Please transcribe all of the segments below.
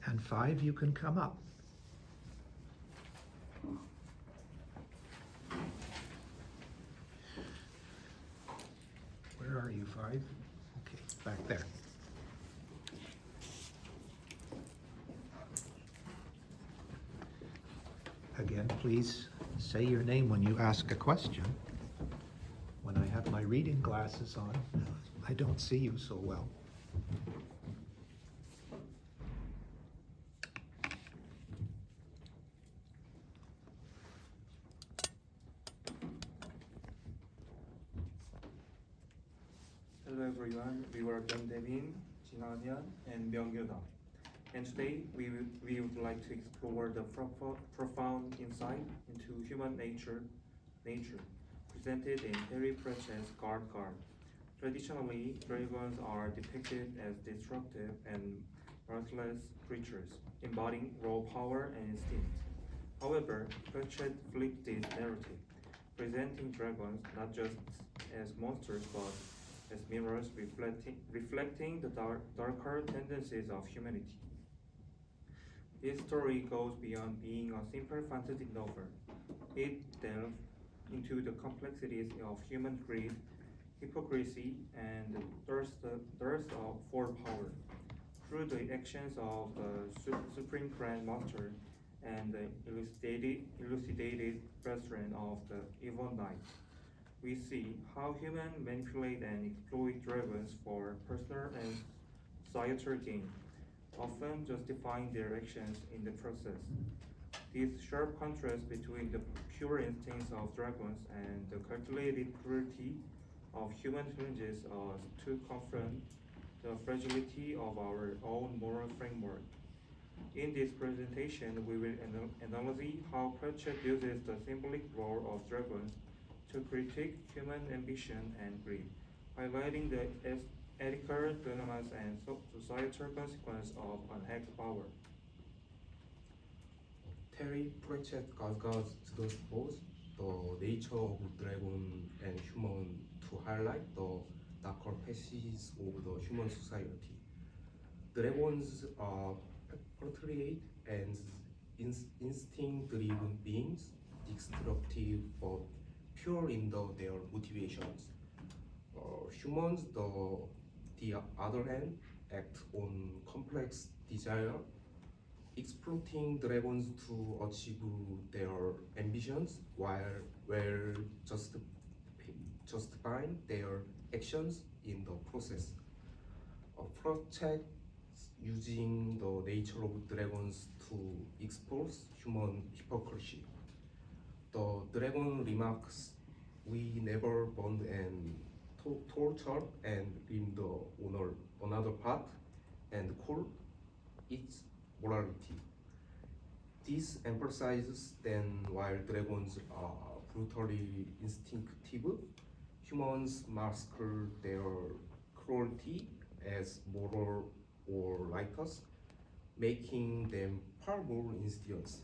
And 5, you can come up. Where are you, 5? Okay, back there. Again, please say your name when you ask a question. When I have my reading glasses on, I don't see you so well. Hello everyone, we are Devin, Jinanya, and Myungyoda. And today we would like to explore the profound insight into human nature presented in Terry Pratchett's Guard. Traditionally, dragons are depicted as destructive and ruthless creatures, embodying raw power and instinct. However, Pratchett flipped this narrative, presenting dragons not just as monsters but as mirrors reflecting the darker tendencies of humanity. This story goes beyond being a simple fantasy novel. It delves into the complexities of human greed, hypocrisy, and the thirst for power. Through the actions of the Supreme Grand Master and the elucidated brethren of the Evil Knight, we see how humans manipulate and exploit dragons for personal and societal gain, often justifying their actions in the process. This sharp contrast between the pure instincts of dragons and the calculated cruelty of human challenges us to confront the fragility of our own moral framework. In this presentation, we will analyze how Pratchett uses the symbolic role of dragons to critique human ambition and greed, highlighting the ethical dilemmas and societal consequences of unhacked power. Terry Pratchett goes both the nature of dragon and human to highlight the darker facets of the human society. Dragons are portrayed as instinct-driven beings, destructive but pure in their motivations. Humans, the other hand, act on complex desire, exploiting dragons to achieve their ambitions while justifying their actions in the process. Pratchett using the nature of dragons to expose human hypocrisy. The dragon remarks, "We never burned and tortured and in the another path and call its morality." This emphasizes that while dragons are brutally instinctive, humans mask their cruelty as moral or righteous, making them far more insidious.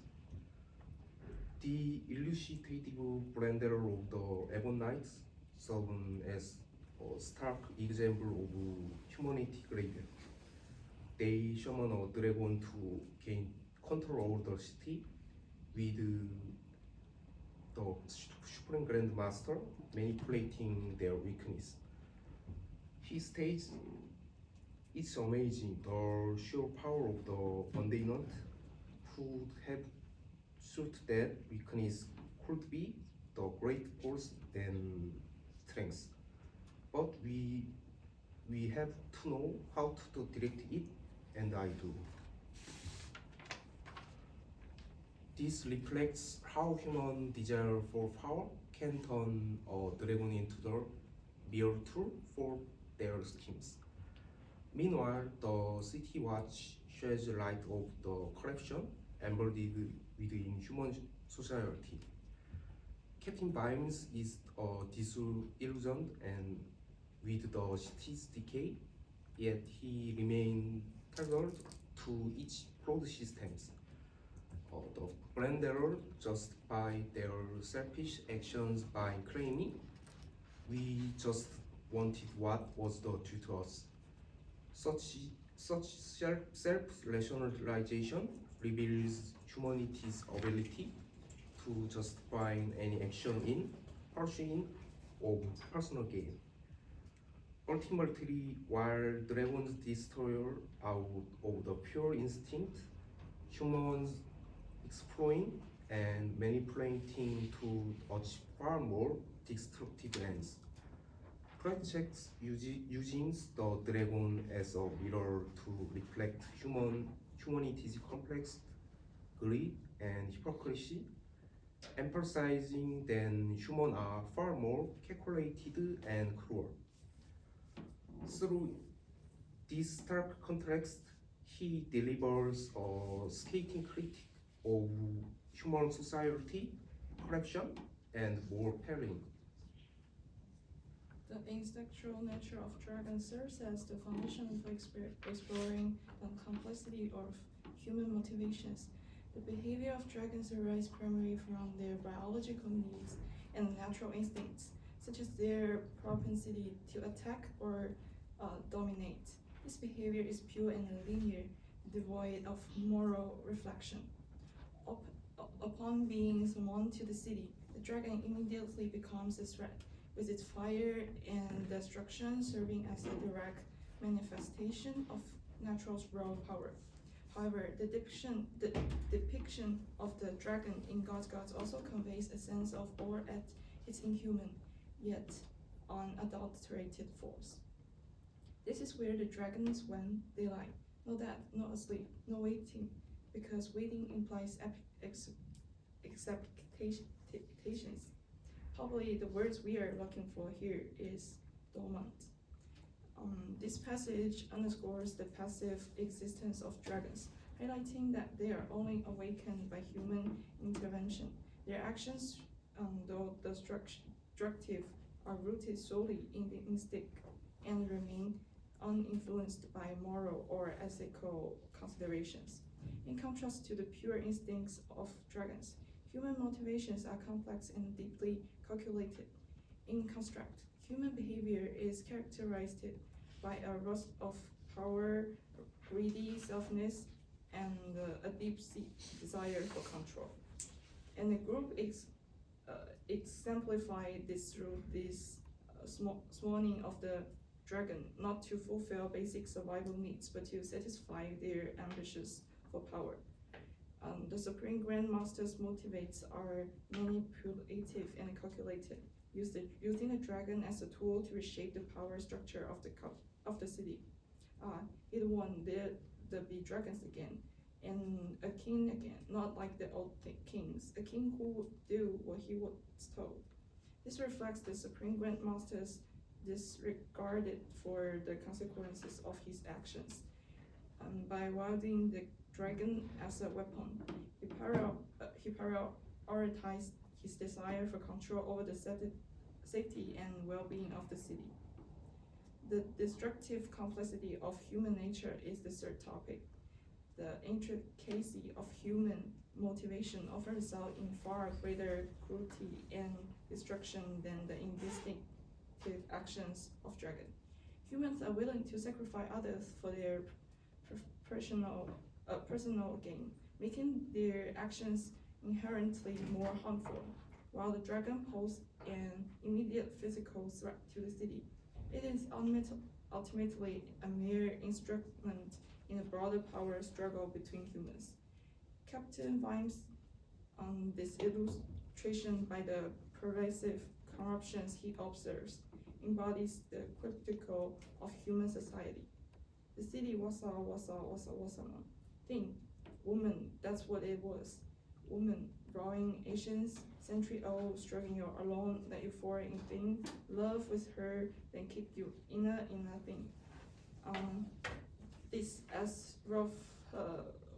The elucidative splendor of the Ebon Knights serve as a stark example of humanity greed. They summon a dragon to gain control over the city, with the Supreme Grand Master manipulating their weakness. He states, "It's amazing the sheer power of the mundane who had thought that weakness could be the great force than strength. But we have to know how to direct it, and I do." This reflects how human desire for power can turn a dragon into the mere tool for their schemes. Meanwhile, the City Watch sheds light of the corruption embodied within human society. Captain Vimes is disillusioned and with the city's decay, yet he remains tethered to its flawed systems. The Blenderers justify their selfish actions by claiming, "We just wanted what was due to us." Such Such self-rationalization reveals humanity's ability to justify any action in pursuit of personal gain. Ultimately, while dragons destroy out of the pure instinct, humans exploring and manipulating to achieve far more destructive ends. Projects using the dragon as a mirror to reflect humanity's complex greed and hypocrisy, emphasizing that humans are far more calculated and cruel. Through this stark contrast, he delivers a scathing critique of human society, corruption, and warfaring. The instinctual nature of dragons serves as the foundation for exploring the complexity of human motivations. The behavior of dragons arises primarily from their biological needs and natural instincts, such as their propensity to attack or dominate. This behavior is pure and linear, devoid of moral reflection. Upon being summoned to the city, the dragon immediately becomes a threat, with its fire and destruction serving as a direct manifestation of natural raw power. However, the depiction of the dragon in God's Gods also conveys a sense of awe at its inhuman, yet unadulterated force. This is where the dragons when they lie, no dead, no asleep, no waiting, because waiting implies expectations. Probably the words we are looking for here is dormant. This passage underscores the passive existence of dragons, highlighting that they are only awakened by human intervention. Their actions, though destructive, are rooted solely in the instinct and remain uninfluenced by moral or ethical considerations. In contrast to the pure instincts of dragons, human motivations are complex and deeply calculated. In construct, human behavior is characterized by a lust of power, greedy selfness, and a deep-seated desire for control. And the group exemplified this through this summoning of the dragon, not to fulfill basic survival needs, but to satisfy their ambitions for power. The Supreme Grand Master's motivates are manipulative and calculated, using the dragon as a tool to reshape the power structure of the city. It won there be dragons again, and a king again, not like the old kings, a king who would do what he was told. This reflects the Supreme Grand Master's disregarded for the consequences of his actions. By wielding the dragon as a weapon, he prioritized his desire for control over the safety and well-being of the city. The destructive complexity of human nature is the third topic. The intricacy of human motivation often results in far greater cruelty and destruction than the instinctive actions of dragon. Humans are willing to sacrifice others for their personal gain, making their actions inherently more harmful. While the dragon poses an immediate physical threat to the city, it is ultimately a mere instrument in a broader power struggle between humans. Captain Vimes, this illustration by the pervasive corruptions he observes, embodies the critical of human society. The city was a thing. Woman, that's what it was. Woman, drawing Asians, century-old, struggling alone, that euphoric thing. Love with her, then kick you in a thing. This as rough,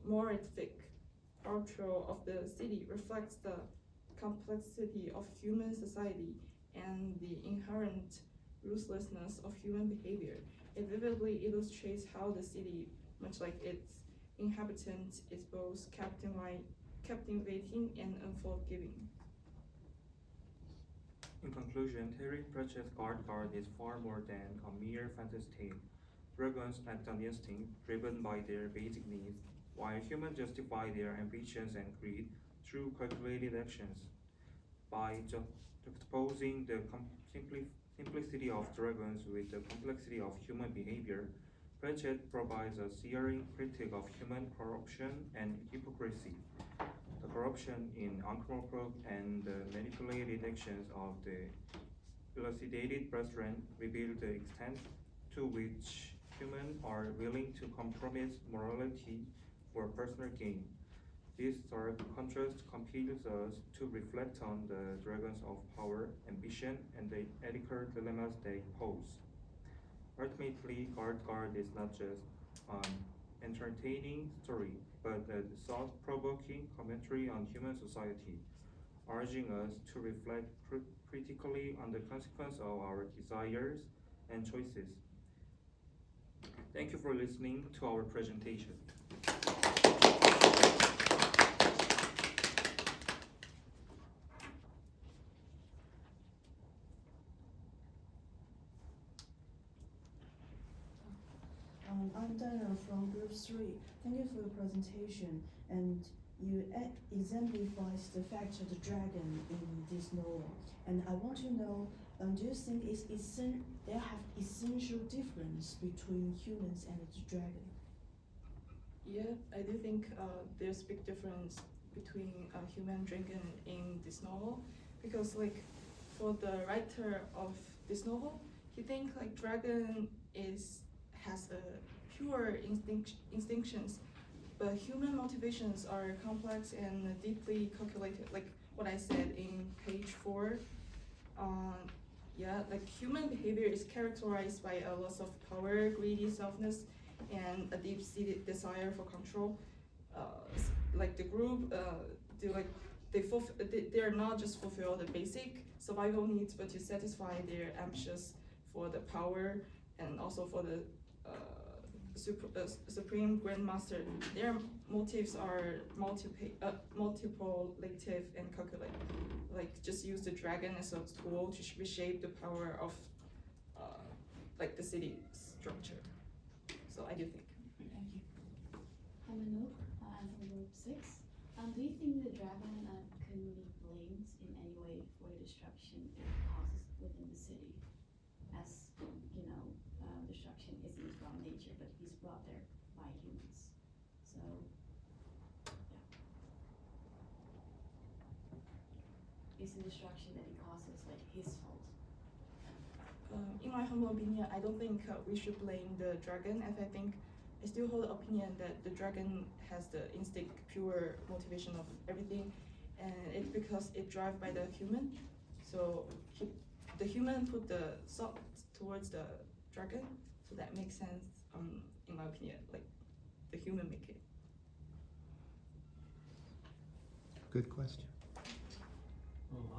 moralific portrayal of the city reflects the complexity of human society and the inherent ruthlessness of human behavior. It vividly illustrates how the city, much like its inhabitants, is both captivating and unforgiving. In conclusion, Terry Pratchett's Guard is far more than a mere fantasy tale. Dragons act on instinct, driven by their basic needs, while humans justify their ambitions and greed through calculated actions. By juxtaposing the simplicity of dragons with the complexity of human behavior, Pratchett provides a searing critique of human corruption and hypocrisy. The corruption in Ankh-Morpork and the manipulated actions of the elucidated brethren reveal the extent to which humans are willing to compromise morality for personal gain. This stark contrast compels us to reflect on the dragons of power, ambition, and the ethical dilemmas they pose. Ultimately, Guard is not just an entertaining story, but a thought-provoking commentary on human society, urging us to reflect critically on the consequence of our desires and choices. Thank you for listening to our presentation. I'm Dana from Group 3. Thank you for the presentation. And you exemplifies the fact of the dragon in this novel. And I want to know, do you think there have essential difference between humans and the dragon? Yeah, I do think there's big difference between human and dragon in this novel, because like for the writer of this novel, he think like dragon has a pure instinctions, but human motivations are complex and deeply calculated. Like what I said in page 4, yeah, like human behavior is characterized by a loss of power, greedy selfness, and a deep-seated desire for control. Like the group, they're not just fulfill the basic survival needs, but to satisfy their ambitions for the power and also for the Supreme Grandmaster. Their motives are multiplicative and calculated. Like just use the dragon as a tool to reshape the power of like the city structure. So I do think. Thank you. I'm Anoop. I'm from Group 6. Do you think the dragon can be blamed in any way for the destruction it causes within the city? As you know, destruction isn't his raw nature, but he's brought there by humans. So, yeah. Is the destruction that he causes like his fault? In my humble opinion, I don't think we should blame the dragon, as I think I still hold the opinion that the dragon has the instinct, pure motivation of everything, and it's because it driven by the human. So the human put the thought towards the dragon, so that makes sense. In my opinion, like the human make it. Good question.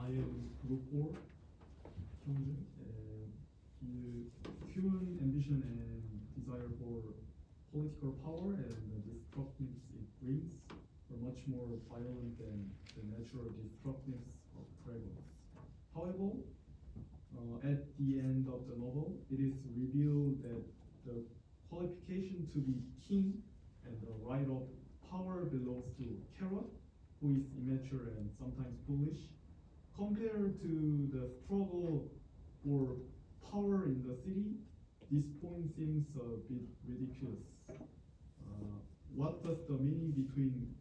I am Group 4, Hyunjin, and the human ambition and desire for political power and the destructiveness it brings are much more violent than the natural destructiveness of dragons. However, at the end of the novel, it is revealed that the qualification to be king and the right of power belongs to Carrot, who is immature and sometimes foolish. Compared to the struggle for power in the city, this point seems a bit ridiculous. What does the meaning between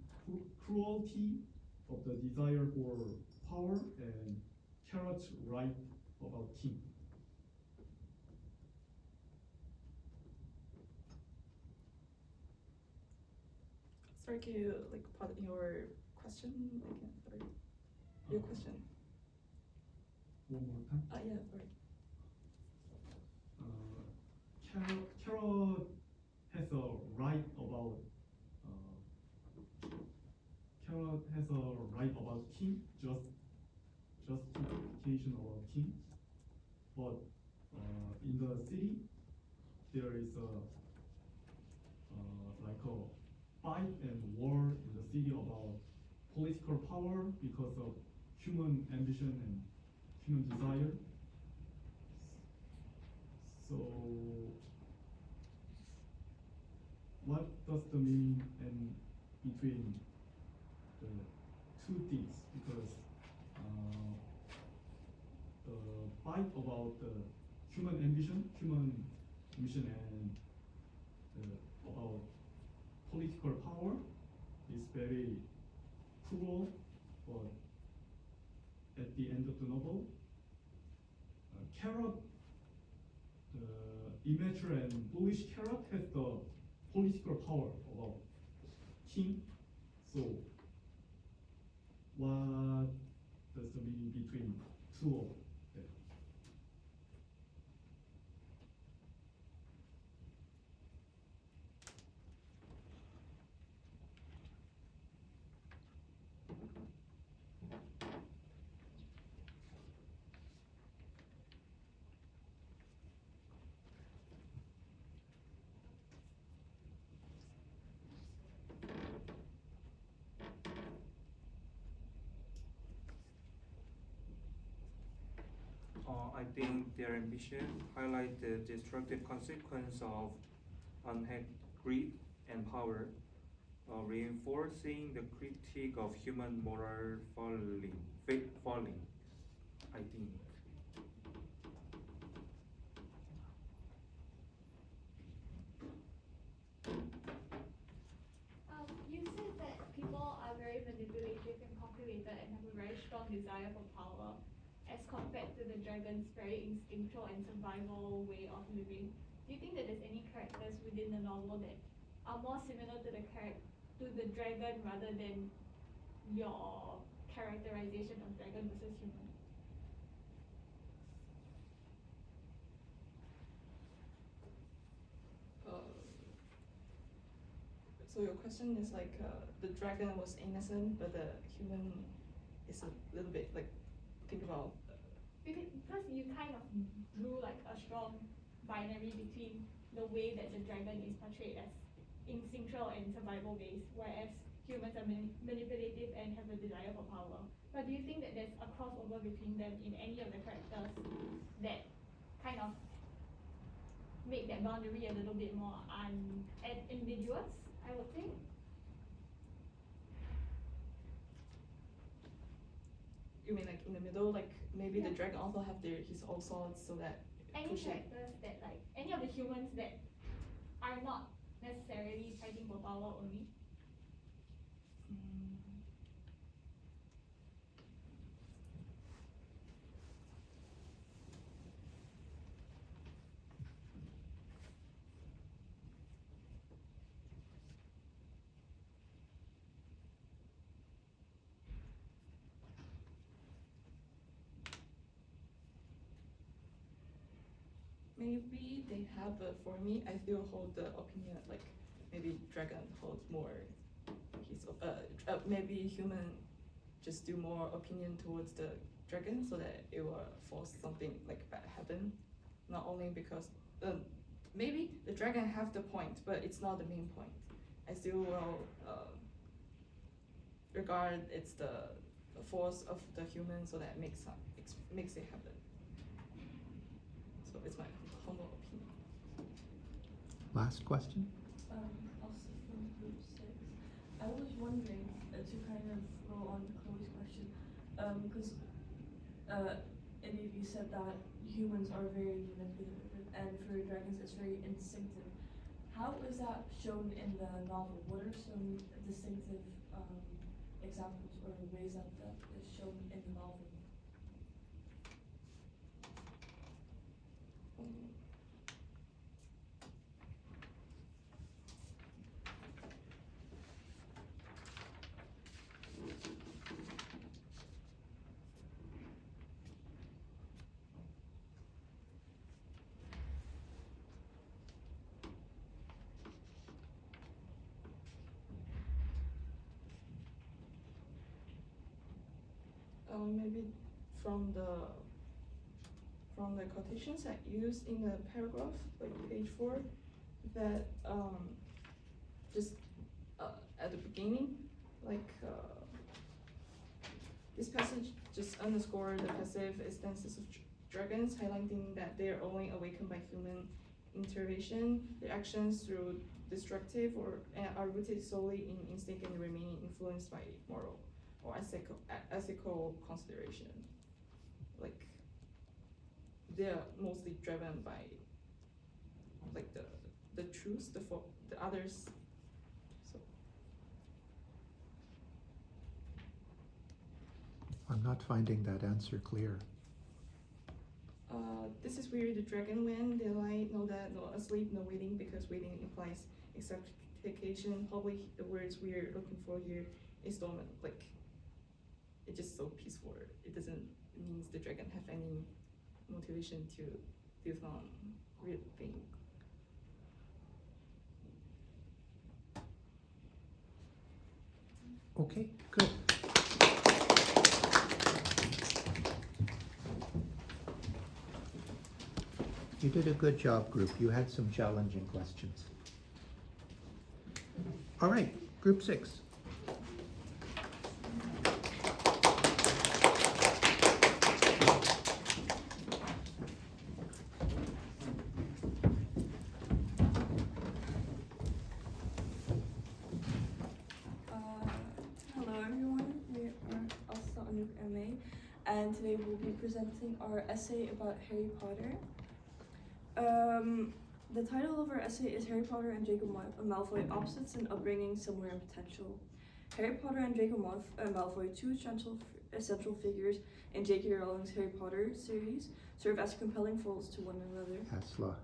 cruelty of the desire for power and Carrot's right about king? Sorry, can you like put your question again? Sorry, your question. One more time. Yeah, sorry. Carrot has a right about king, justification about king, but in the city there is a fight and war in the city about political power because of human ambition and human desire. So what does the meaning and between the two things? Because the fight about the human ambition, and about political power is very cruel, but at the end of the novel, Carrot, the immature and bullish Carrot has the political power about king. So what does the meaning between two of them? I think their ambition highlight the destructive consequence of unhacked greed and power, reinforcing the critique of human moral falling, I think. You said that people are very manipulative and calculated and have a very strong desire for power as compared to the dragon's very instinctual and survival way of living. Do you think that there's any characters within the novel that are more similar to the dragon rather than your characterization of dragon versus human? So your question is like the dragon was innocent, but the human is a little bit like think about. Because you kind of drew like a strong binary between the way that the dragon is portrayed as instinctual and survival based, whereas humans are manipulative and have a desire for power. But do you think that there's a crossover between them in any of the characters that kind of make that boundary a little bit more ambiguous, I would say? You mean like in the middle, like maybe the Yeah. dragon also have his own swords, so that Any pushing. characters that like any of the humans that are not necessarily fighting for power only. Mm. Maybe they have, but for me, I still hold the opinion like maybe dragon holds more. Maybe human just do more opinion towards the dragon, so that it will force something like bad happen. Not only because maybe the dragon have the point, but it's not the main point. I still will regard it's the force of the human, so that makes it happen. So it's my humble opinion. Last question? Also from group 6. I was wondering, to kind of roll on Chloe's question, because any of you said that humans are very manipulative, and for dragons it's very instinctive. How is that shown in the novel? What are some distinctive examples or ways that is shown in the novel? Maybe from the quotations I used in the paragraph, like page 4, that just at the beginning, like this passage just underscore the passive instances of dragons, highlighting that they are only awakened by human intervention, their actions through destructive or are rooted solely in instinct and remaining influenced by moral or ethical consideration. Like they're mostly driven by like the truth, the others. So I'm not finding that answer clear. this is where the dragon win. They lie, no that, no asleep, no waiting, because waiting implies expectation. Probably the words we're looking for here is dormant. Like it's just so peaceful. It doesn't mean the dragon have any motivation to do some real thing. Okay, good. You did a good job, group. You had some challenging questions. All right, group 6. Hello everyone, we are also Anouk MA, and today we'll be presenting our essay about Harry Potter. The title of our essay is Harry Potter and Draco Malfoy, Opposites in Upbringing, Similar in Potential. Harry Potter and Draco Malfoy, two essential figures in J.K. Rowling's Harry Potter series, serve as compelling foils to one another. Asla,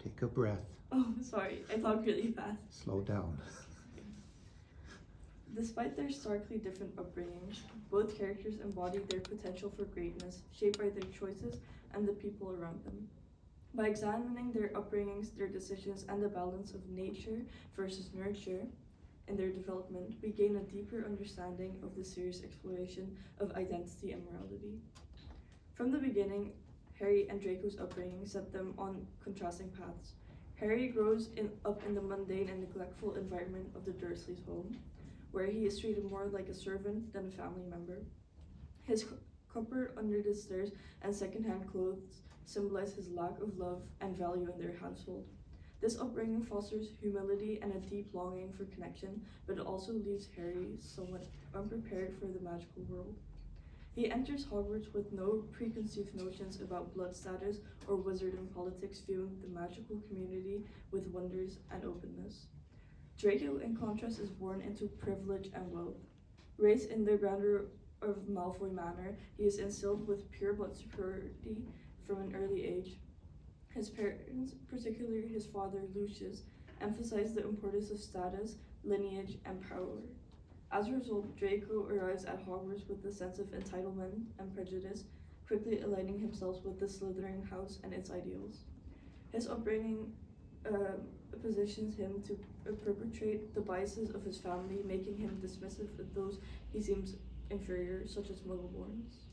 take a breath. Oh, sorry, I talk really fast. Slow down. Despite their starkly different upbringings, both characters embody their potential for greatness, shaped by their choices and the people around them. By examining their upbringings, their decisions, and the balance of nature versus nurture in their development, we gain a deeper understanding of the series' exploration of identity and morality. From the beginning, Harry and Draco's upbringing set them on contrasting paths. Harry grows up in the mundane and neglectful environment of the Dursleys' home, where he is treated more like a servant than a family member. His cupboard under the stairs and secondhand clothes symbolize his lack of love and value in their household. This upbringing fosters humility and a deep longing for connection, but it also leaves Harry somewhat unprepared for the magical world. He enters Hogwarts with no preconceived notions about blood status or wizarding politics, viewing the magical community with wonders and openness. Draco, in contrast, is born into privilege and wealth. Raised in the grandeur of Malfoy Manor, he is instilled with pure blood superiority from an early age. His parents, particularly his father Lucius, emphasize the importance of status, lineage, and power. As a result, Draco arrives at Hogwarts with a sense of entitlement and prejudice, quickly aligning himself with the Slytherin house and its ideals. His upbringing positions him to perpetrate the biases of his family, making him dismissive of those he seems inferior, such as Muggleborns.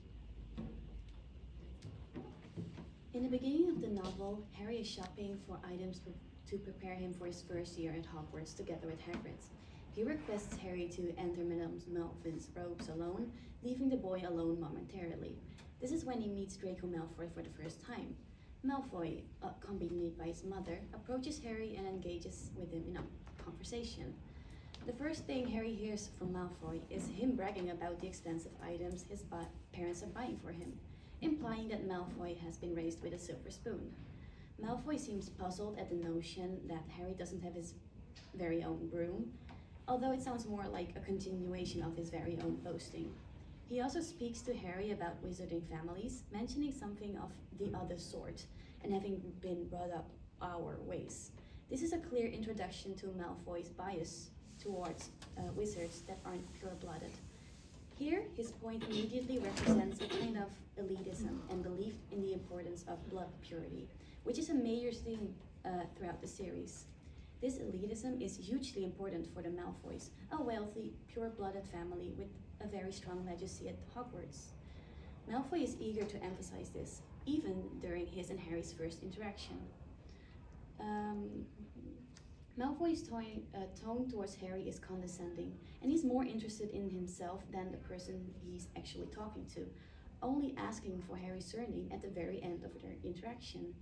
In the beginning of the novel, Harry is shopping for items to prepare him for his first year at Hogwarts together with Hagrid. He requests Harry to enter Madame Malfoy's robes alone, leaving the boy alone momentarily. This is when he meets Draco Malfoy for the first time. Malfoy, accompanied by his mother, approaches Harry and engages with him in a conversation. The first thing Harry hears from Malfoy is him bragging about the expensive items his parents are buying for him, implying that Malfoy has been raised with a silver spoon. Malfoy seems puzzled at the notion that Harry doesn't have his very own broom, although it sounds more like a continuation of his very own boasting. He also speaks to Harry about wizarding families, mentioning something of the other sort, and having been brought up our ways. This is a clear introduction to Malfoy's bias towards wizards that aren't pure-blooded. Here, his point immediately represents a kind of elitism and belief in the importance of blood purity, which is a major theme throughout the series. This elitism is hugely important for the Malfoys, a wealthy, pure-blooded family with a very strong legacy at Hogwarts. Malfoy is eager to emphasize this, even during his and Harry's first interaction. Malfoy's tone towards Harry is condescending, and he's more interested in himself than the person he's actually talking to, only asking for Harry's surname at the very end of their interaction.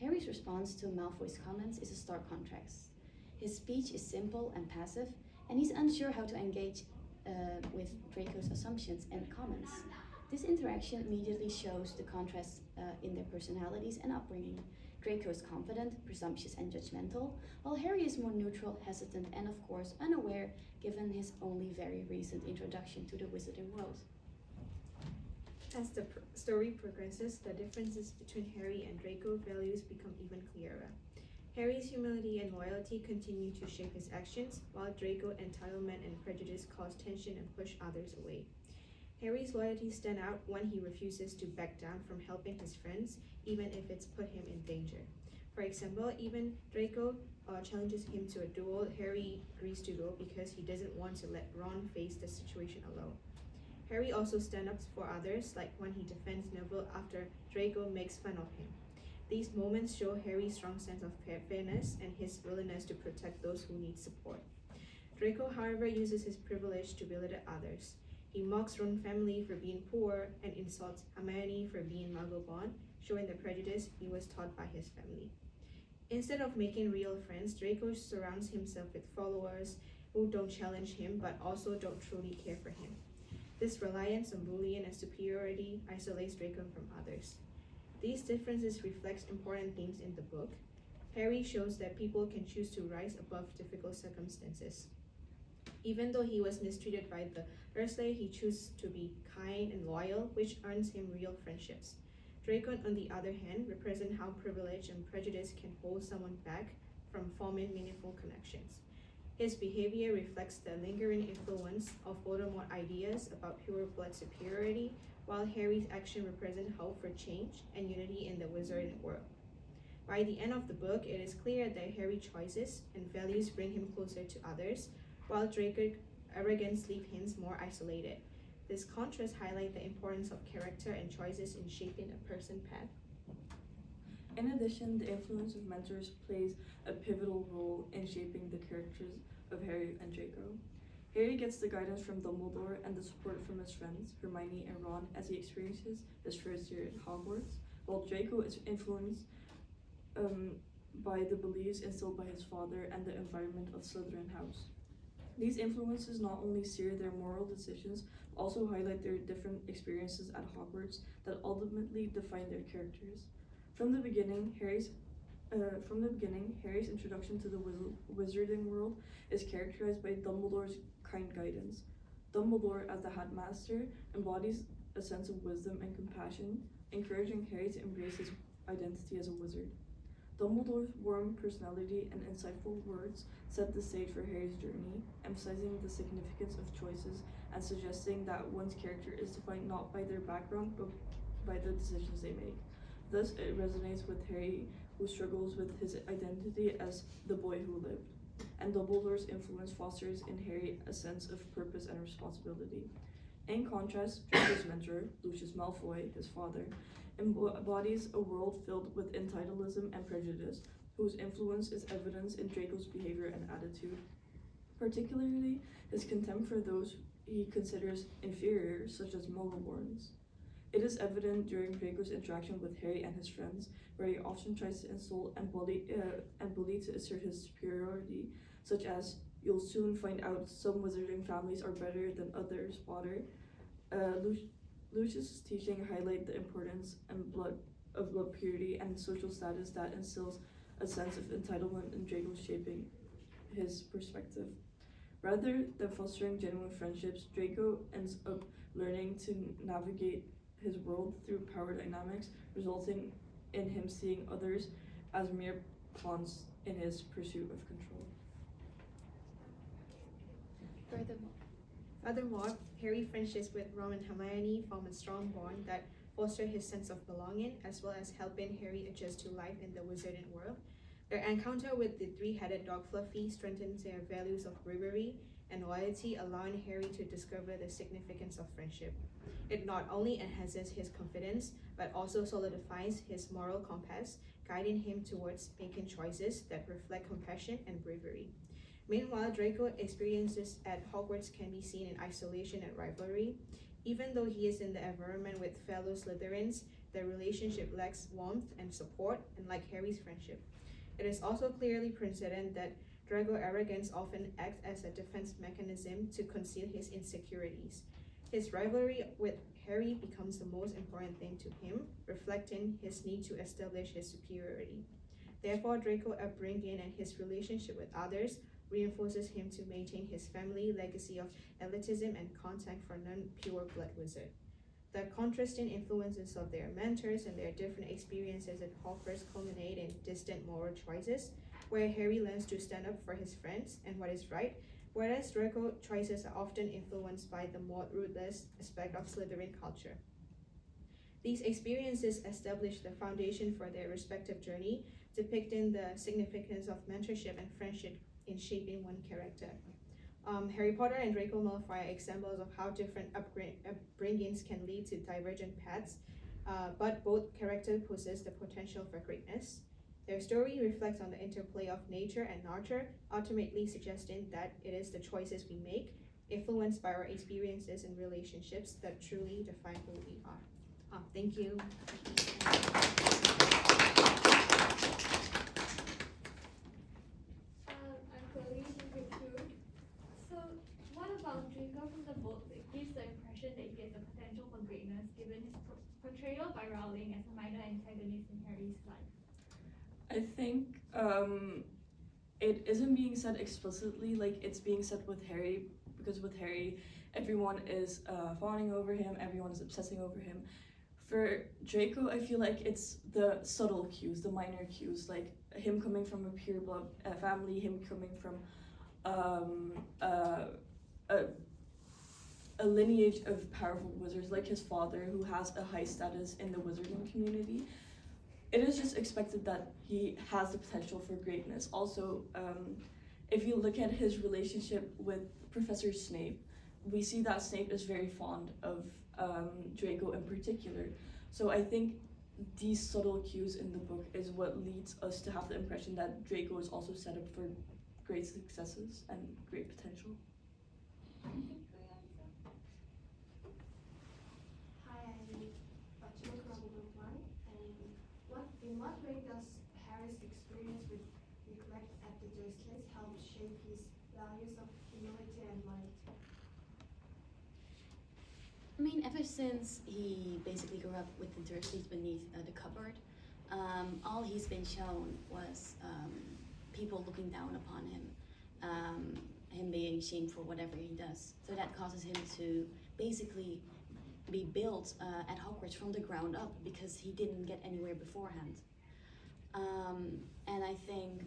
Harry's response to Malfoy's comments is a stark contrast. His speech is simple and passive, and he's unsure how to engage with Draco's assumptions and comments. This interaction immediately shows the contrast in their personalities and upbringing. Draco is confident, presumptuous, and judgmental, while Harry is more neutral, hesitant, and of course unaware, given his only very recent introduction to the wizarding world. As the story progresses, the differences between Harry and Draco values become even clearer. Harry's humility and loyalty continue to shape his actions, while Draco's entitlement and prejudice cause tension and push others away. Harry's loyalty stands out when he refuses to back down from helping his friends, even if it's put him in danger. For example, even Draco challenges him to a duel, Harry agrees to go because he doesn't want to let Ron face the situation alone. Harry also stands up for others, like when he defends Neville after Draco makes fun of him. These moments show Harry's strong sense of fairness and his willingness to protect those who need support. Draco, however, uses his privilege to belittle others. He mocks Ron's family for being poor and insults Hermione for being muggle-born, showing the prejudice he was taught by his family. Instead of making real friends, Draco surrounds himself with followers who don't challenge him but also don't truly care for him. This reliance on bullying and superiority isolates Draco from others. These differences reflect important themes in the book. Harry shows that people can choose to rise above difficult circumstances. Even though he was mistreated by the Dursley, he chose to be kind and loyal, which earns him real friendships. Draco, on the other hand, represents how privilege and prejudice can hold someone back from forming meaningful connections. His behavior reflects the lingering influence of Voldemort's ideas about pure-blood superiority, while Harry's action represents hope for change and unity in the wizarding world. By the end of the book, it is clear that Harry's choices and values bring him closer to others, while Draco's arrogance leaves him more isolated. This contrast highlights the importance of character and choices in shaping a person's path. In addition, the influence of mentors plays a pivotal role in shaping the characters of Harry and Draco. Harry gets the guidance from Dumbledore and the support from his friends, Hermione and Ron, as he experiences his first year at Hogwarts, while Draco is influenced by the beliefs instilled by his father and the environment of Slytherin House. These influences not only steer their moral decisions, but also highlight their different experiences at Hogwarts that ultimately define their characters. From the beginning, Harry's introduction to the wizarding world is characterized by Dumbledore's kind guidance. Dumbledore, as the headmaster, embodies a sense of wisdom and compassion, encouraging Harry to embrace his identity as a wizard. Dumbledore's warm personality and insightful words set the stage for Harry's journey, emphasizing the significance of choices and suggesting that one's character is defined not by their background but by the decisions they make. Thus, it resonates with Harry, who struggles with his identity as the boy who lived, and Dumbledore's influence fosters in Harry a sense of purpose and responsibility. In contrast, Draco's mentor, Lucius Malfoy, his father, embodies a world filled with entitlism and prejudice, whose influence is evidenced in Draco's behavior and attitude, particularly his contempt for those he considers inferior, such as Muggleborns. It is evident during Draco's interaction with Harry and his friends, where he often tries to insult and bully to assert his superiority, such as, "You'll soon find out some wizarding families are better than others, Potter." Lucius' teaching highlight the importance of blood purity and social status that instills a sense of entitlement in Draco, shaping his perspective. Rather than fostering genuine friendships, Draco ends up learning to navigate his world through power dynamics, resulting in him seeing others as mere pawns in his pursuit of control. Furthermore, Harry's friendships with Ron and Hermione form a strong bond that foster his sense of belonging, as well as helping Harry adjust to life in the wizarding world. Their encounter with the three-headed dog Fluffy strengthens their values of bravery and loyalty, allowing Harry to discover the significance of friendship. It not only enhances his confidence, but also solidifies his moral compass, guiding him towards making choices that reflect compassion and bravery. Meanwhile, Draco's experiences at Hogwarts can be seen in isolation and rivalry. Even though he is in the environment with fellow Slytherins, their relationship lacks warmth and support, unlike Harry's friendship. It is also clearly presented that Draco arrogance often acts as a defense mechanism to conceal his insecurities. His rivalry with Harry becomes the most important thing to him, reflecting his need to establish his superiority. Therefore, Draco's upbringing and his relationship with others reinforces him to maintain his family legacy of elitism and contempt for non-pure blood wizards. The contrasting influences of their mentors and their different experiences at Hogwarts culminate in distant moral choices, where Harry learns to stand up for his friends and what is right, whereas Draco's choices are often influenced by the more ruthless aspect of Slytherin culture. These experiences establish the foundation for their respective journey, depicting the significance of mentorship and friendship in shaping one character. Harry Potter and Draco Malfoy are examples of how different upbringings can lead to divergent paths, but both characters possess the potential for greatness. Their story reflects on the interplay of nature and nurture, ultimately suggesting that it is the choices we make, influenced by our experiences and relationships, that truly define who we are. Thank you. I'm Chloe from Group 2. So, what about Draco from the book that gives the impression that he has the potential for greatness given his portrayal by Rowling as a minor antagonist in Harry's life? I think it isn't being said explicitly, like it's being said with Harry, because with Harry, everyone is fawning over him, everyone is obsessing over him. For Draco, I feel like it's the subtle cues, the minor cues, like him coming from a pure blood family, him coming from a lineage of powerful wizards, like his father, who has a high status in the wizarding community. It is just expected that he has the potential for greatness. Also, if you look at his relationship with Professor Snape, we see that Snape is very fond of Draco in particular. So I think these subtle cues in the book is what leads us to have the impression that Draco is also set up for great successes and great potential. Hi, I'm Bachelor from Group 1. And in what way does Harry's experience with neglect at the Dursleys help shape his values of humility and loyalty? I mean, ever since he basically grew up with the Dursleys beneath the cupboard, all he's been shown was people looking down upon him, him being shamed for whatever he does. So that causes him to basically be built at Hogwarts from the ground up because he didn't get anywhere beforehand. And I think,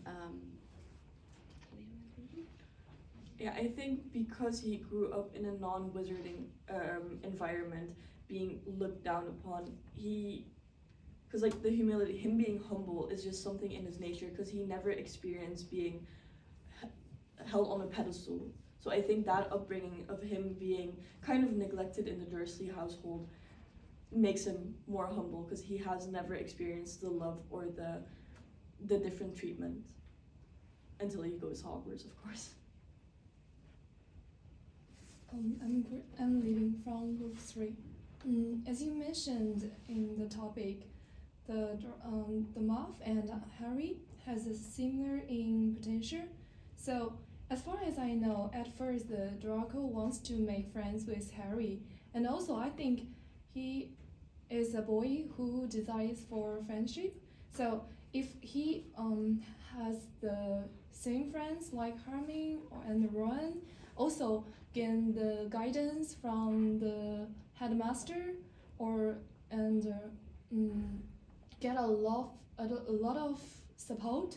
Yeah, I think because he grew up in a non-wizarding environment, being looked down upon, because like the humility, him being humble is just something in his nature because he never experienced being held on a pedestal. So I think that upbringing of him being kind of neglected in the Dursley household makes him more humble because he has never experienced the love or the different treatment until he goes to Hogwarts, of course. I'm leaving from Group 3. As you mentioned in the topic, the Muff and Harry has a similar in potential. So as far as I know, at first the Draco wants to make friends with Harry, and also I think he is a boy who desires for friendship. So if he has the same friends like Hermione and Ron, also gain the guidance from the headmaster, get a lot of support.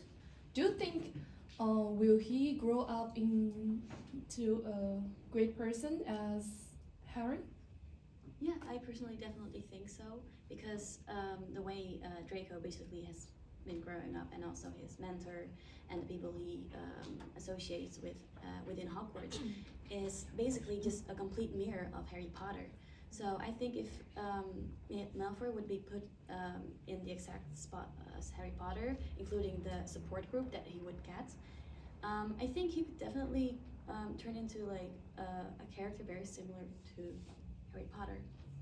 Do you think will he grow up into a great person as Harry? yeah, I personally definitely think so because the way Draco basically has been growing up, and also his mentor and the people he associates with within Hogwarts is basically just a complete mirror of Harry Potter. So I think if Malfoy would be put in the exact spot as Harry Potter, including the support group that he would get, I think he could definitely turn into like a character very similar to Harry Potter.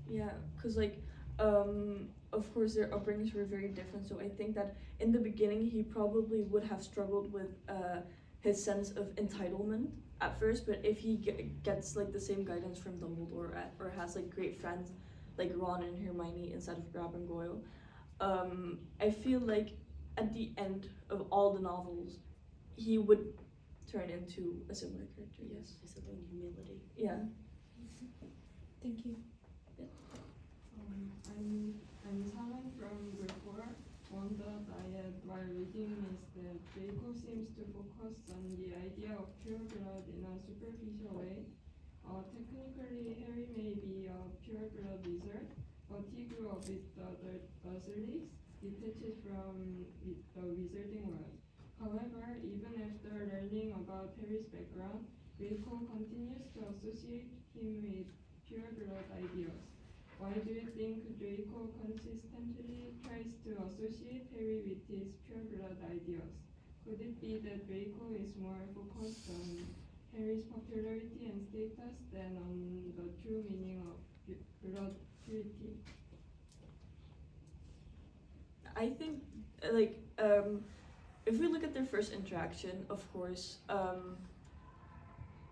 Yeah, because like Of course, their upbringings were very different, so I think that in the beginning he probably would have struggled with his sense of entitlement at first, but if he gets like the same guidance from Dumbledore or has like great friends like Ron and Hermione instead of Crabbe and Goyle, I feel like at the end of all the novels, he would turn into a similar character. Yes. Just a little humility. Yeah. Thank you. I'm Saman from Group 4. One thought I had while reading is that Draco seems to focus on the idea of pure blood in a superficial way. Technically, Harry may be a pure blood wizard, but he grew up with the Dursleys, detached from the wizarding world. However, even after learning about Harry's background, Draco continues to associate him with pure blood ideas. Why do you think Draco consistently tries to associate Harry with his pure blood ideas? Could it be that Draco is more focused on Harry's popularity and status than on the true meaning of blood purity? I think if we look at their first interaction, of course,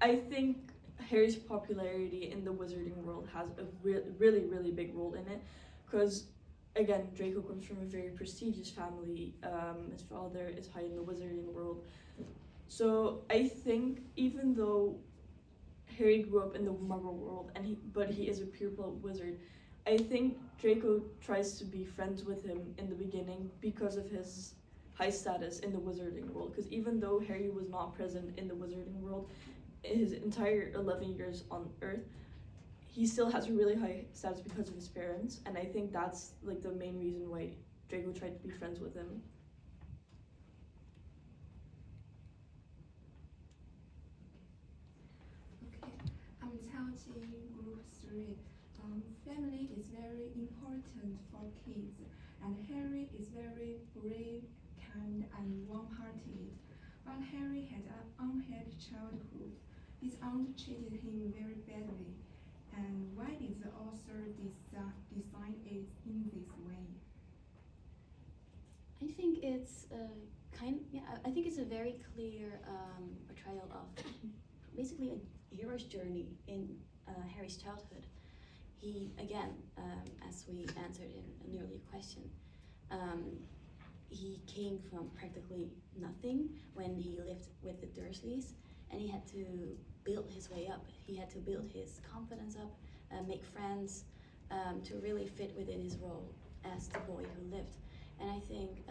I think Harry's popularity in the wizarding world has a really big role in it, because again, Draco comes from a very prestigious family. His father is high in the wizarding world, so I think even though Harry grew up in the Muggle world but he is a pure blood wizard, I think Draco tries to be friends with him in the beginning because of his high status in the wizarding world. Because even though Harry was not present in the wizarding world his entire 11 years on Earth, he still has a really high status because of his parents, and I think that's like the main reason why Draco tried to be friends with him. Okay, I'm Taoqi, Group 3. Family is very important for kids, and Harry is very brave, kind, and warm-hearted. But Harry had an unhappy childhood. His aunt treated him very badly. And why did the author design it in this way? I think it's I think it's a very clear portrayal of basically a hero's journey in Harry's childhood. He, again, as we answered in an earlier question, he came from practically nothing when he lived with the Dursleys, and he had to build his way up. He had to build his confidence up, make friends, to really fit within his role as the boy who lived. And I think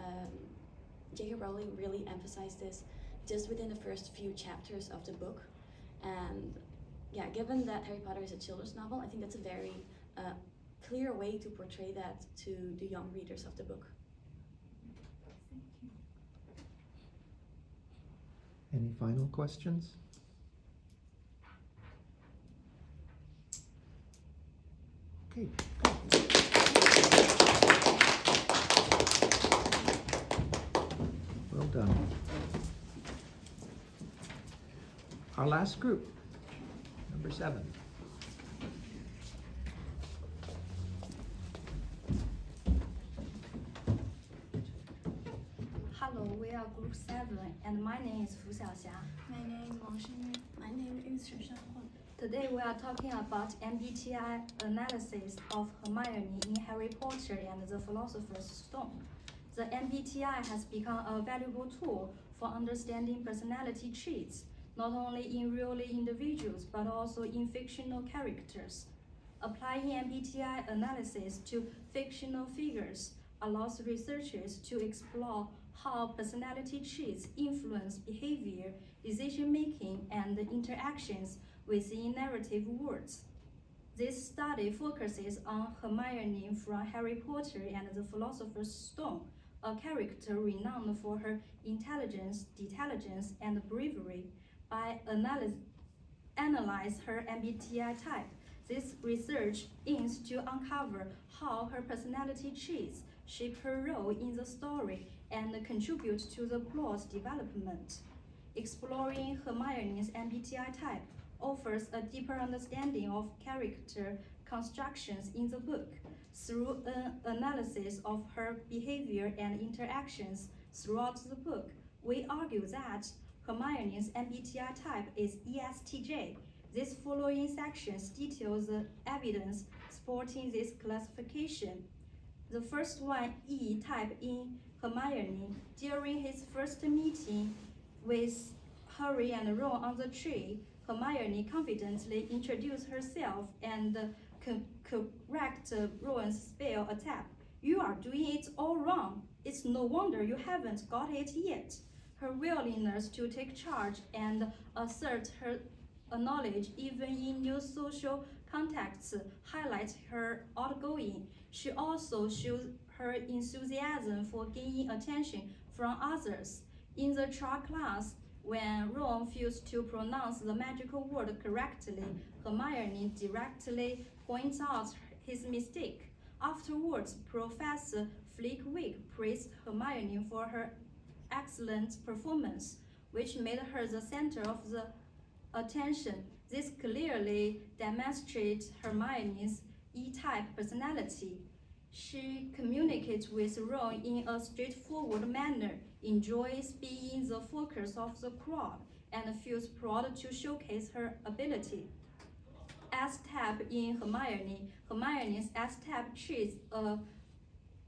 J.K. Rowling really emphasized this just within the first few chapters of the book. And yeah, given that Harry Potter is a children's novel, I think that's a very clear way to portray that to the young readers of the book. Any final questions? Okay, good. Well done. Our last group, number 7. Hello, we are Group 7, and my name is Fu Xiaxia. My name is Wang Xinyu. My name is Shen Shanhuan. Today we are talking about MBTI analysis of Hermione in Harry Potter and the Philosopher's Stone. The MBTI has become a valuable tool for understanding personality traits, not only in real individuals but also in fictional characters. Applying MBTI analysis to fictional figures allows researchers to explore how personality traits influence behavior, decision-making, and interactions within narrative worlds. This study focuses on Hermione from Harry Potter and the Philosopher's Stone, a character renowned for her intelligence, and bravery. By analyze her MBTI type, this research aims to uncover how her personality traits shape her role in the story and contribute to the plot development. Exploring Hermione's MBTI type offers a deeper understanding of character constructions in the book. Through an analysis of her behavior and interactions throughout the book, we argue that Hermione's MBTI type is ESTJ. These following sections detail the evidence supporting this classification. The first one, E type in Hermione. During his first meeting with Harry and Ron on the tree, Hermione confidently introduced herself and correct Ron's spell attack. You are doing it all wrong. It's no wonder you haven't got it yet. Her willingness to take charge and assert her knowledge even in new social contexts highlights her outgoing. She also shows her enthusiasm for gaining attention from others. In the chart class, when Ron fails to pronounce the magical word correctly, Hermione directly points out his mistake. Afterwards, Professor Flitwick praised Hermione for her excellent performance, which made her the center of the attention. This clearly demonstrates Hermione's E-type personality. She communicates with Ron in a straightforward manner, enjoys being the focus of the crowd, and feels proud to showcase her ability. S-type in Hermione. Hermione's S-type traits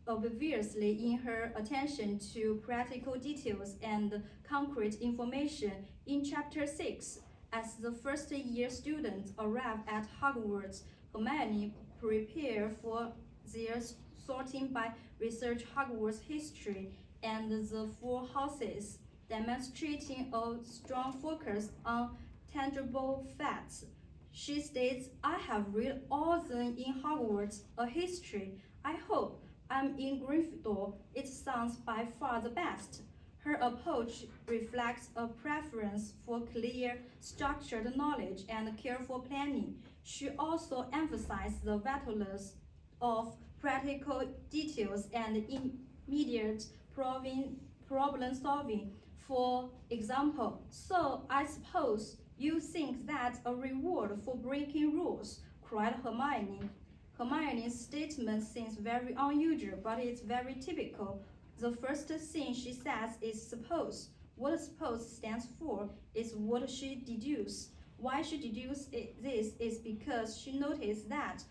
obviously in her attention to practical details and concrete information. In Chapter 6, as the first-year students arrive at Hogwarts, Hermione prepares for their sorting by research Hogwarts history and the Four Houses, demonstrating a strong focus on tangible facts. She states, I have read all them in Hogwarts, a history. I hope I'm in Gryffindor. It sounds by far the best. Her approach reflects a preference for clear, structured knowledge and careful planning. She also emphasizes the vitals of practical details and immediate problem solving. For example, so I suppose you think that's a reward for breaking rules, cried Hermione. Hermione's statement seems very unusual, but it's very typical. The first thing she says is suppose. What suppose stands for is what she deduces. Why she deduces this is because she noticed that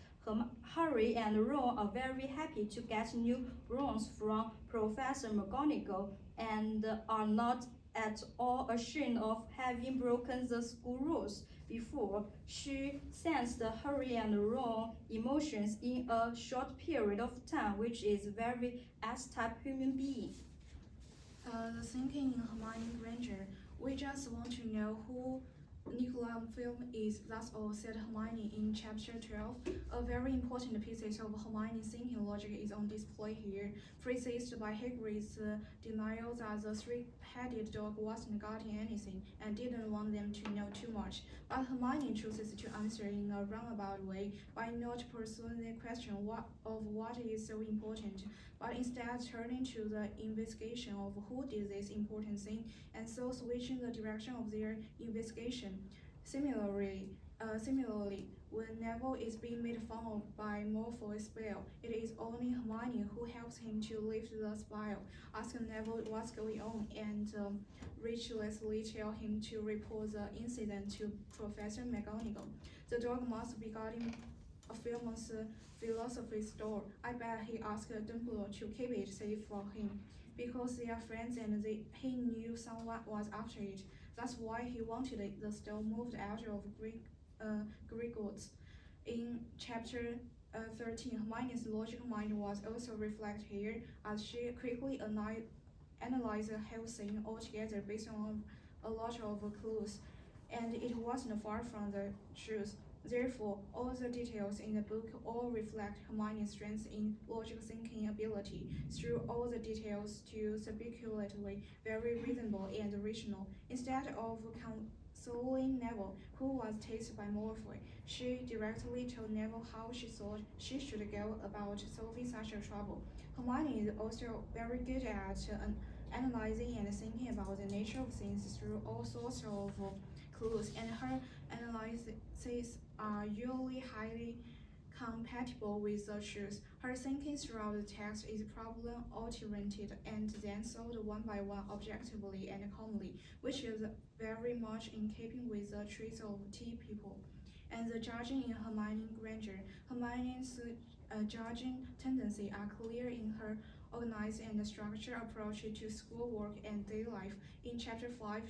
Harry and Ron are very happy to get new brooms from Professor McGonagall and are not at all ashamed of having broken the school rules before. She sensed Harry and Ron emotions in a short period of time, which is very S-type human being. The thinking in Hermione Granger, we just want to know who Nicola film is, that's all, said Hermione in chapter 12. A very important piece of Hermione's thinking logic is on display here, preceded by Hagrid's denial that the three-headed dog wasn't guarding anything and didn't want them to know too much. But Hermione chooses to answer in a roundabout way by not pursuing the question of what is so important, but instead turning to the investigation of who did this important thing, and so switching the direction of their investigation. Similarly, when Neville is being made fun of by Malfoy's spell, it is only Hermione who helps him to lift the spell, asking Neville what's going on, and ruthlessly tell him to report the incident to Professor McGonagall. The dog must be guarding a famous philosophy store. I bet he asked Dumbledore to keep it safe for him, because they are friends and he knew someone was after it. That's why he wanted the store moved out of Gringotts. In chapter 13, Hermione's logical mind was also reflected here, as she quickly analyzed the whole thing altogether based on a lot of clues, and it wasn't far from the truth. Therefore, all the details in the book all reflect Hermione's strength in logical thinking ability, through all the details to speculatively very reasonable and rational. Instead of consoling Neville, who was teased by Malfoy, she directly told Neville how she thought she should go about solving such a trouble. Hermione is also very good at analyzing and thinking about the nature of things through all sorts of clues, and her analyses are usually highly compatible with the truth. Her thinking throughout the text is problem-oriented and then solved one by one objectively and calmly, which is very much in keeping with the traits of tea people. And the judging in Hermione Granger. Hermione's judging tendencies are clear in her organized and structured approach to schoolwork and daily life. In chapter 5,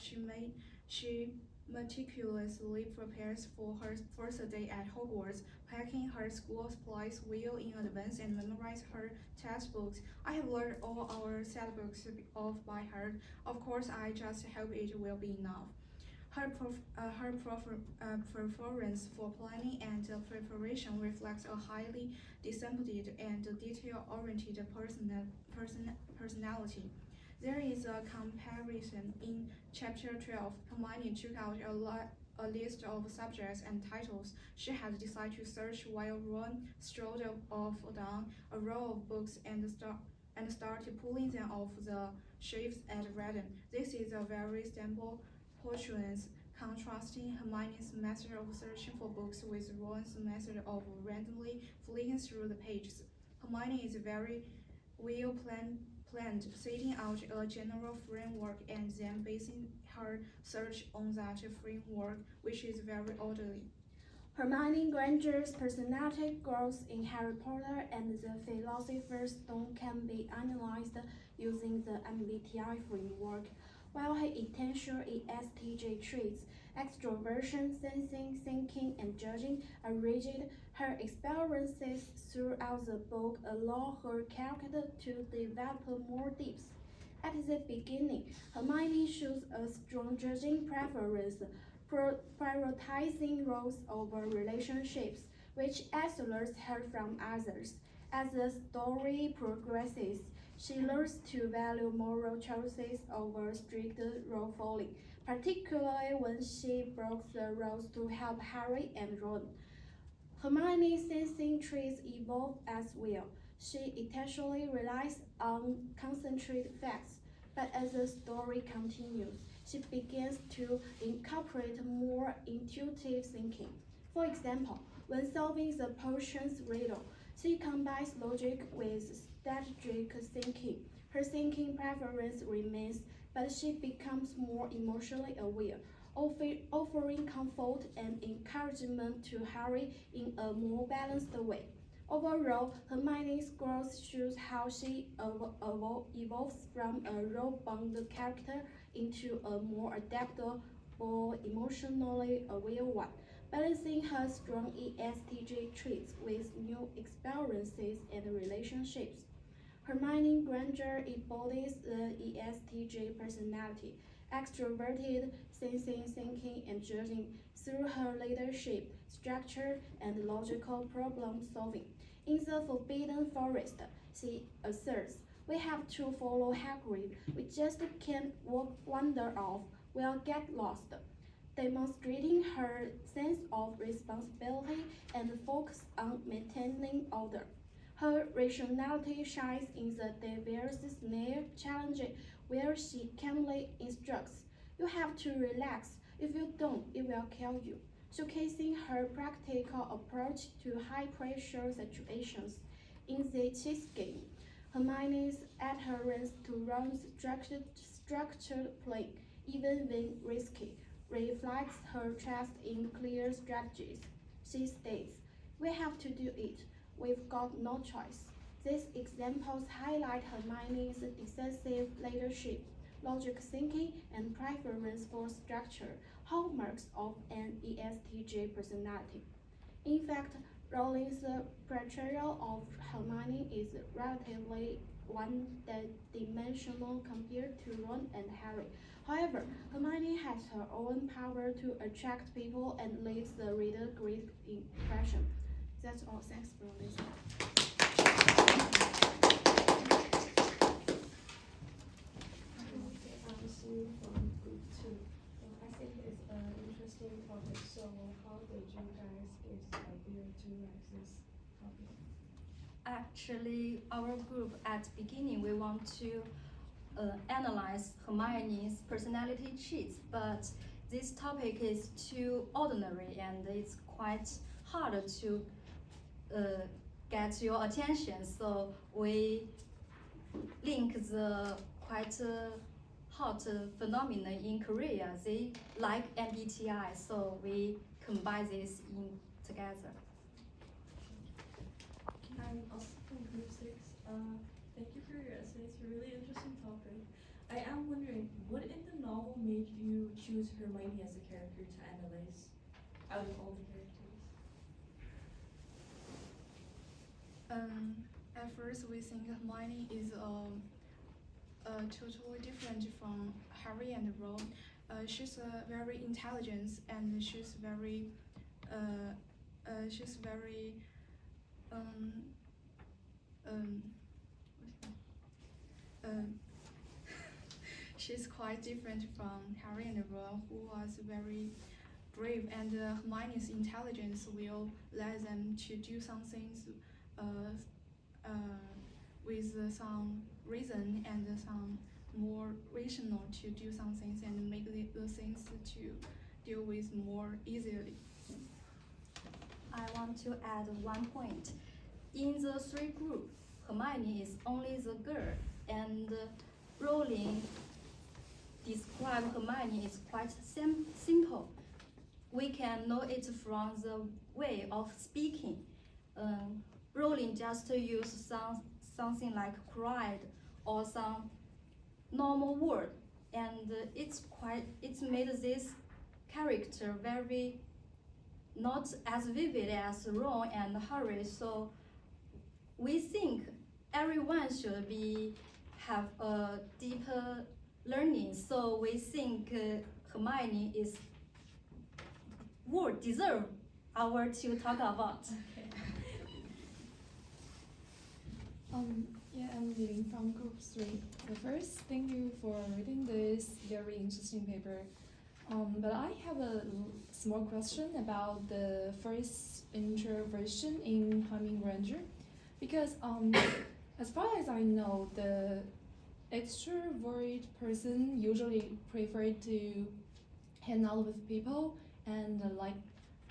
she meticulously prepares for her first day at Hogwarts, packing her school supplies well in advance and memorize her textbooks. I have learned all our set books off by heart. Of course, I just hope it will be enough. Her preference for planning and preparation reflects a highly disciplined and detail-oriented personality. There is a comparison in Chapter 12. Hermione took out a list of subjects and titles she had decided to search while Ron strolled off down a row of books and started pulling them off the shelves at random. This is a very simple portrait contrasting Hermione's method of searching for books with Ron's method of randomly flicking through the pages. Hermione is very well planned, setting out a general framework and then basing her search on that framework, which is very orderly. Hermione Granger's personality growth in Harry Potter and the Philosopher's Stone can be analyzed using the MBTI framework. While her essential ESTJ traits, extroversion, sensing, thinking, and judging, are rigid, her experiences throughout the book allow her character to develop more depth. At the beginning, Hermione shows a strong judging preference, prioritizing roles over relationships, which isolates her from others. As the story progresses, she learns to value moral choices over strict rule following, particularly when she breaks the rules to help Harry and Ron. Hermione's sensing traits evolve as well. She intentionally relies on concentrated facts, but as the story continues, she begins to incorporate more intuitive thinking. For example, when solving the potions riddle, she combines logic with strategic thinking. Her thinking preference remains, but she becomes more emotionally aware, offering comfort and encouragement to Harry in a more balanced way. Overall, Hermione's growth shows how she evolves from a role-bound character into a more adaptable, emotionally aware one, balancing her strong ESTJ traits with new experiences and relationships. Hermione Granger embodies the ESTJ personality, extroverted, sensing, thinking, and judging through her leadership, structure, and logical problem solving. In the Forbidden Forest, she asserts, "We have to follow Hagrid. We just can't wander off. We'll get lost," demonstrating her sense of responsibility and focus on maintaining order. Her rationality shines in the diverse snare challenge where she calmly instructs, "You have to relax. If you don't, it will kill you," showcasing her practical approach to high-pressure situations. In the chess game, Hermione's adherence to Ron's structured play, even when risky, reflects her trust in clear strategies. She states, "We have to do it. We've got no choice." These examples highlight Hermione's decisive leadership, logic thinking, and preference for structure, hallmarks of an ESTJ personality. In fact, Rowling's portrayal of Hermione is relatively one-dimensional compared to Ron and Harry. However, Hermione has her own power to attract people and leaves the reader great impression. That's all. Thanks for listening. I'm Sue from Group 2. I think it's an interesting topic, so how did you guys get the idea to write this topic? Actually, our group at beginning, we want to analyze Hermione's personality traits, but this topic is too ordinary and it's quite hard to get your attention. So we link the quite hot phenomenon in Korea. They like MBTI, so we combine this in together. I'm also from Group 6. Thank you for your essay. It's a really interesting topic. I am wondering, what in the novel made you choose Hermione as a character to analyze out of all the characters? At first, we think Hermione is totally different from Harry and Ron. She's very intelligent and she's very she's quite different from Harry and Ron, who was very brave, and Hermione's intelligence will let them to do some things with some reason and some more rational to do some things and make the things to deal with more easily. I want to add one point. In the three group, Hermione is only the girl, and Rowling describe Hermione is quite simple. We can know it from the way of speaking. Rowling just use something like cried or some normal word, and it's made this character very not as vivid as Ron and Harry. So we think everyone should have a deeper learning. So we think Hermione is would deserve our to talk about. Yeah, I'm leading from Group 3. So first, thank you for reading this very interesting paper. But I have a small question about the first introversion in Humming Ranger, because as far as I know, the extrovert person usually prefer to hang out with people and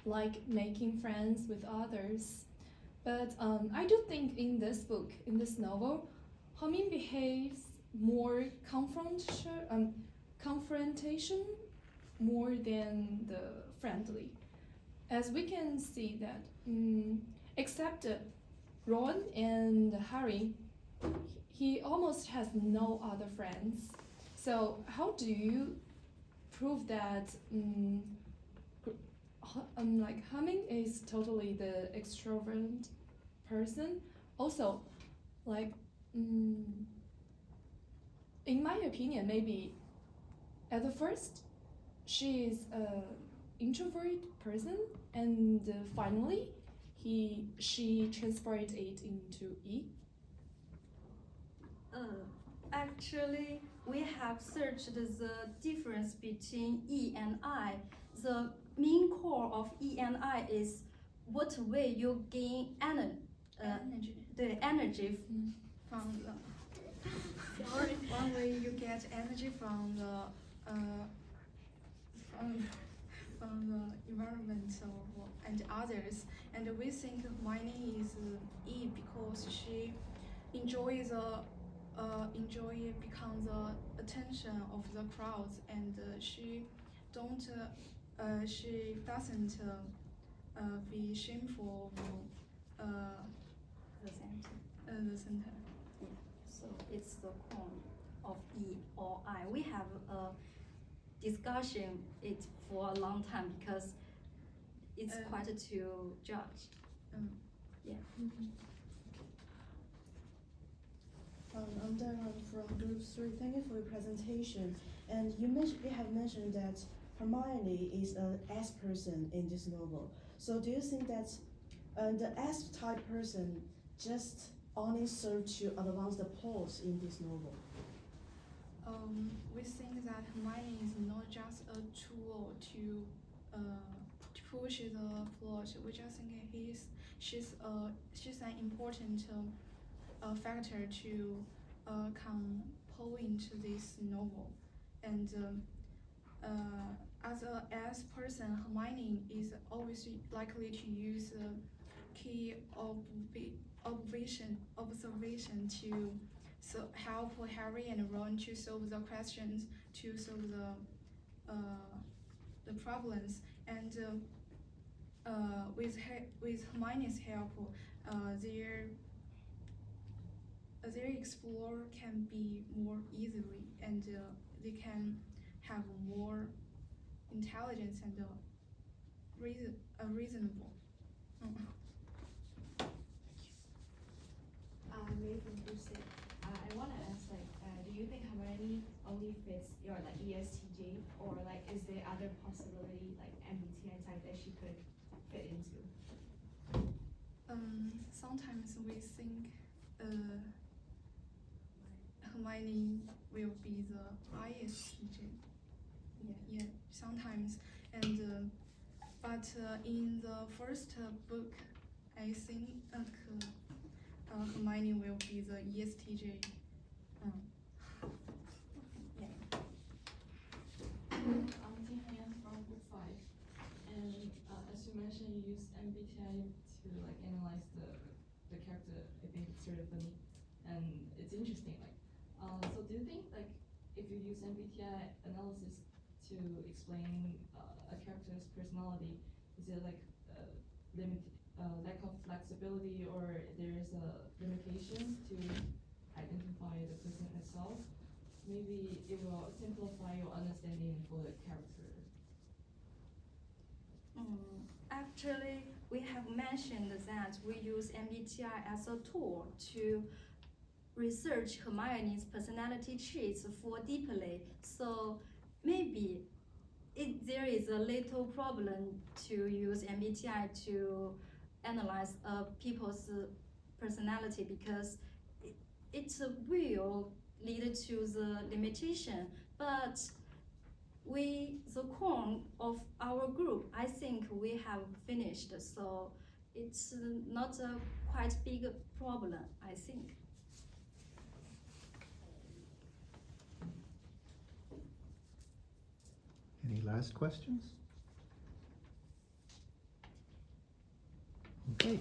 like making friends with others. But I do think in this book, in this novel, Humming behaves more confrontation more than the friendly. As we can see that, except Ron and Harry, he almost has no other friends. So how do you prove that like Humming is totally the extrovert person? Also, like in my opinion, maybe at the first she is a introvert person, and finally she transferred it into E. Actually, we have searched the difference between E and I. The main core of E and I is what way you gain Energy. The energy From the one way you get energy from the environment and others, and we think Hermione is E because she enjoy become the attention of the crowds, and she doesn't be shameful the center. The center. Yeah. So it's the core of E or I. We have a discussion it for a long time because it's quite to judge. Yeah. I'm Diana from Group 3. Thank you for your presentation. And you have mentioned that Hermione is an S person in this novel. So do you think that the S-type person just only serve to advance the plot in this novel? We think that Hermione is not just a tool to push the plot. We just think she's an important factor to point this novel. And as a S person, Hermione is always likely to use key observation to help Harry and Ron to solve the questions, to solve the problems, and with Hermione's help, their explore can be more easily, and they can have more intelligence and reasonable. Me from Group 6. I want to ask, do you think Hermione only fits your ESTJ, or is there other possibility MBTI type that she could fit into? Sometimes we think Hermione will be the ISTJ. Yeah, sometimes, and but in the first book, I think Hermione will be the ESTJ. Yeah. I'm Tihan from Group 5, and as you mentioned, you use MBTI to analyze the character. I think it's sort of funny, and it's interesting. So do you think if you use MBTI analysis to explain a character's personality, is it lack of flexibility, or there's limitations to identify the person itself? Maybe it will simplify your understanding for the character. Actually, we have mentioned that we use MBTI as a tool to research Hermione's personality traits for deeply. So maybe there is a little problem to use MBTI to analyze people's personality, because it will lead to the limitation. But the core of our group, I think we have finished, so it's not a quite big problem, I think. Any last questions? Okay.